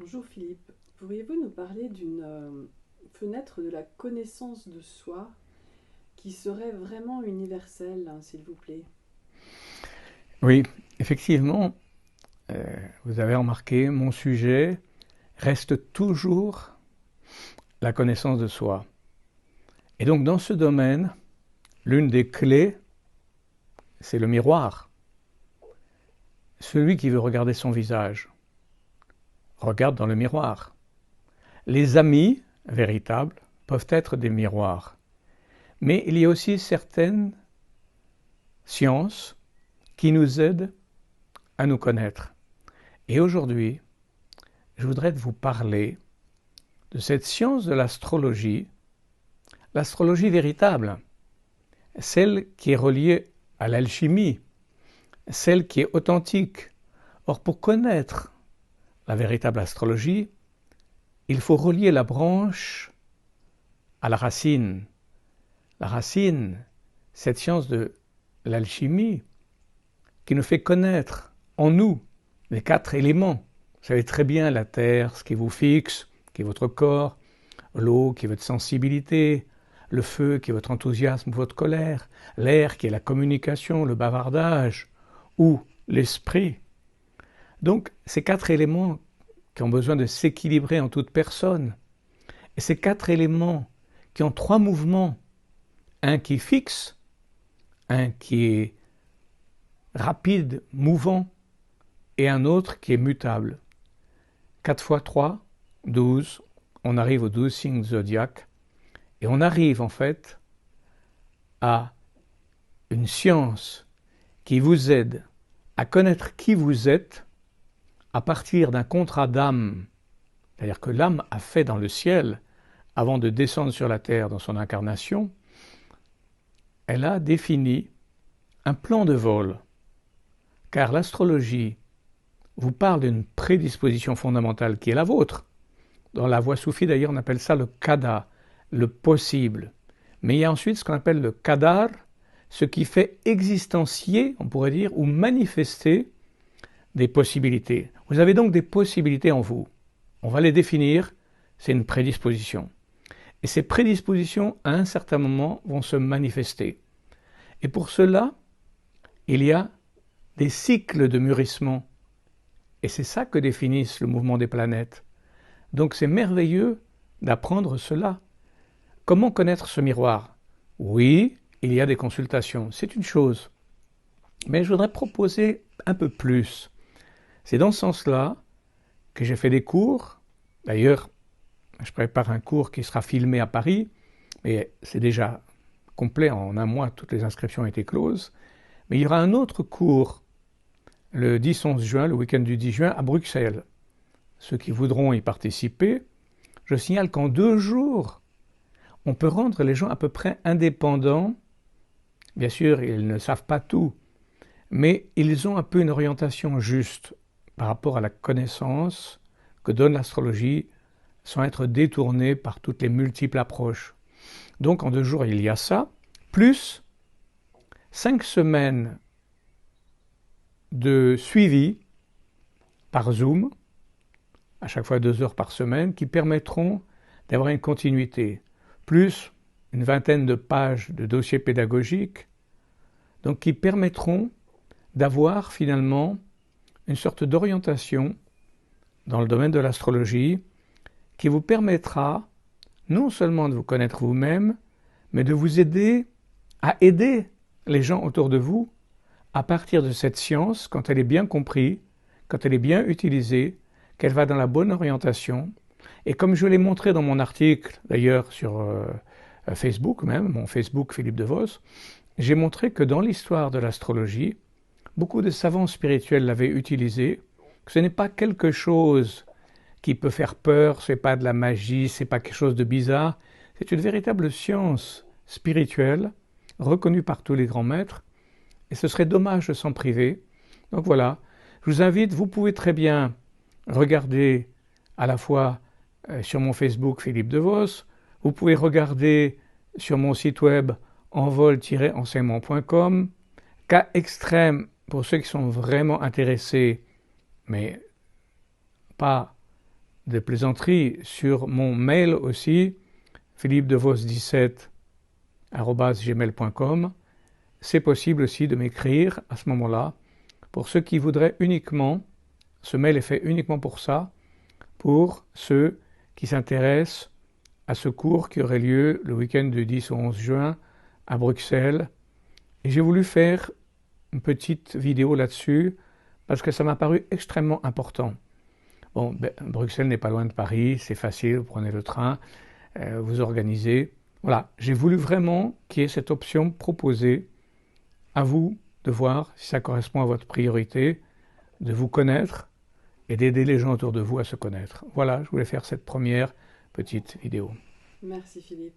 Bonjour Philippe, pourriez-vous nous parler d'une fenêtre de la connaissance de soi qui serait vraiment universelle, hein, s'il vous plaît? Oui, effectivement, vous avez remarqué, mon sujet reste toujours la connaissance de soi. Et donc dans ce domaine, l'une des clés, c'est le miroir. Celui qui veut regarder son visage, regarde dans le miroir. Les amis véritables peuvent être des miroirs. Mais il y a aussi certaines sciences qui nous aident à nous connaître. Et aujourd'hui, je voudrais vous parler de cette science de l'astrologie véritable, celle qui est reliée à l'alchimie, celle qui est authentique. Or, pour connaître la véritable astrologie, il faut relier la branche à la racine. La racine, cette science de l'alchimie qui nous fait connaître en nous les 4 éléments. Vous savez très bien la terre, ce qui vous fixe, qui est votre corps, l'eau qui est votre sensibilité, le feu qui est votre enthousiasme, votre colère, l'air qui est la communication, le bavardage, ou l'esprit. Donc ces 4 éléments qui ont besoin de s'équilibrer en toute personne, et ces 4 éléments qui ont 3 mouvements, un qui est fixe, un qui est rapide, mouvant, et un autre qui est mutable. 4 fois 3, 12, on arrive aux 12 signes zodiaques, et on arrive en fait à une science qui vous aide à connaître qui vous êtes à partir d'un contrat d'âme, c'est-à-dire que l'âme a fait dans le ciel avant de descendre sur la terre dans son incarnation, elle a défini un plan de vol, car l'astrologie vous parle d'une prédisposition fondamentale qui est la vôtre. Dans la voie soufie d'ailleurs on appelle ça le kada, le possible. Mais il y a ensuite ce qu'on appelle le qadar, ce qui fait existencier, on pourrait dire, ou manifester des possibilités. Vous avez donc des possibilités en vous. On va les définir, c'est une prédisposition. Et ces prédispositions, à un certain moment, vont se manifester. Et pour cela, il y a des cycles de mûrissement. Et c'est ça que définissent le mouvement des planètes. Donc c'est merveilleux d'apprendre cela. Comment connaître ce miroir? Oui, il y a des consultations, c'est une chose. Mais je voudrais proposer un peu plus. C'est dans ce sens-là que j'ai fait des cours. D'ailleurs, je prépare un cours qui sera filmé à Paris, mais c'est déjà complet, en un mois, toutes les inscriptions ont été closes. Mais il y aura un autre cours le 10-11 juin, le week-end du 10 juin, à Bruxelles. Ceux qui voudront y participer, je signale qu'en 2 jours, on peut rendre les gens à peu près indépendants. Bien sûr, ils ne savent pas tout, mais ils ont un peu une orientation juste par rapport à la connaissance que donne l'astrologie sans être détournés par toutes les multiples approches. Donc en 2 jours, il y a ça, plus 5 semaines de suivi par Zoom, à chaque fois 2 heures par semaine, qui permettront d'avoir une continuité, plus une vingtaine de pages de dossiers pédagogiques, donc qui permettront d'avoir finalement une sorte d'orientation dans le domaine de l'astrologie qui vous permettra non seulement de vous connaître vous-même, mais de vous aider à aider les gens autour de vous à partir de cette science, quand elle est bien comprise, quand elle est bien utilisée, qu'elle va dans la bonne orientation. Et comme je l'ai montré dans mon article, d'ailleurs sur Facebook même, mon Facebook Philippe De Vos, j'ai montré que dans l'histoire de l'astrologie, beaucoup de savants spirituels l'avaient utilisé, que ce n'est pas quelque chose qui peut faire peur, c'est pas de la magie, c'est pas quelque chose de bizarre, c'est une véritable science spirituelle, reconnue par tous les grands maîtres, et ce serait dommage de s'en priver. Donc voilà, je vous invite, vous pouvez très bien regarder à la fois sur mon Facebook Philippe De Vos, vous pouvez regarder sur mon site web envol-enseignement.com, cas extrême pour ceux qui sont vraiment intéressés, mais pas de plaisanterie sur mon mail aussi, philippedevos17@gmail.com. C'est possible aussi de m'écrire à ce moment-là. Pour ceux qui voudraient uniquement, ce mail est fait uniquement pour ça, pour ceux qui s'intéressent à ce cours qui aurait lieu le week-end du 10 au 11 juin à Bruxelles. Et j'ai voulu faire une petite vidéo là-dessus parce que ça m'a paru extrêmement important. Bon, Bruxelles n'est pas loin de Paris, c'est facile, vous prenez le train, vous organisez. Voilà, j'ai voulu vraiment qu'il y ait cette option proposée à vous de voir si ça correspond à votre priorité, de vous connaître et d'aider les gens autour de vous à se connaître. Voilà, je voulais faire cette première petite vidéo. Merci Philippe.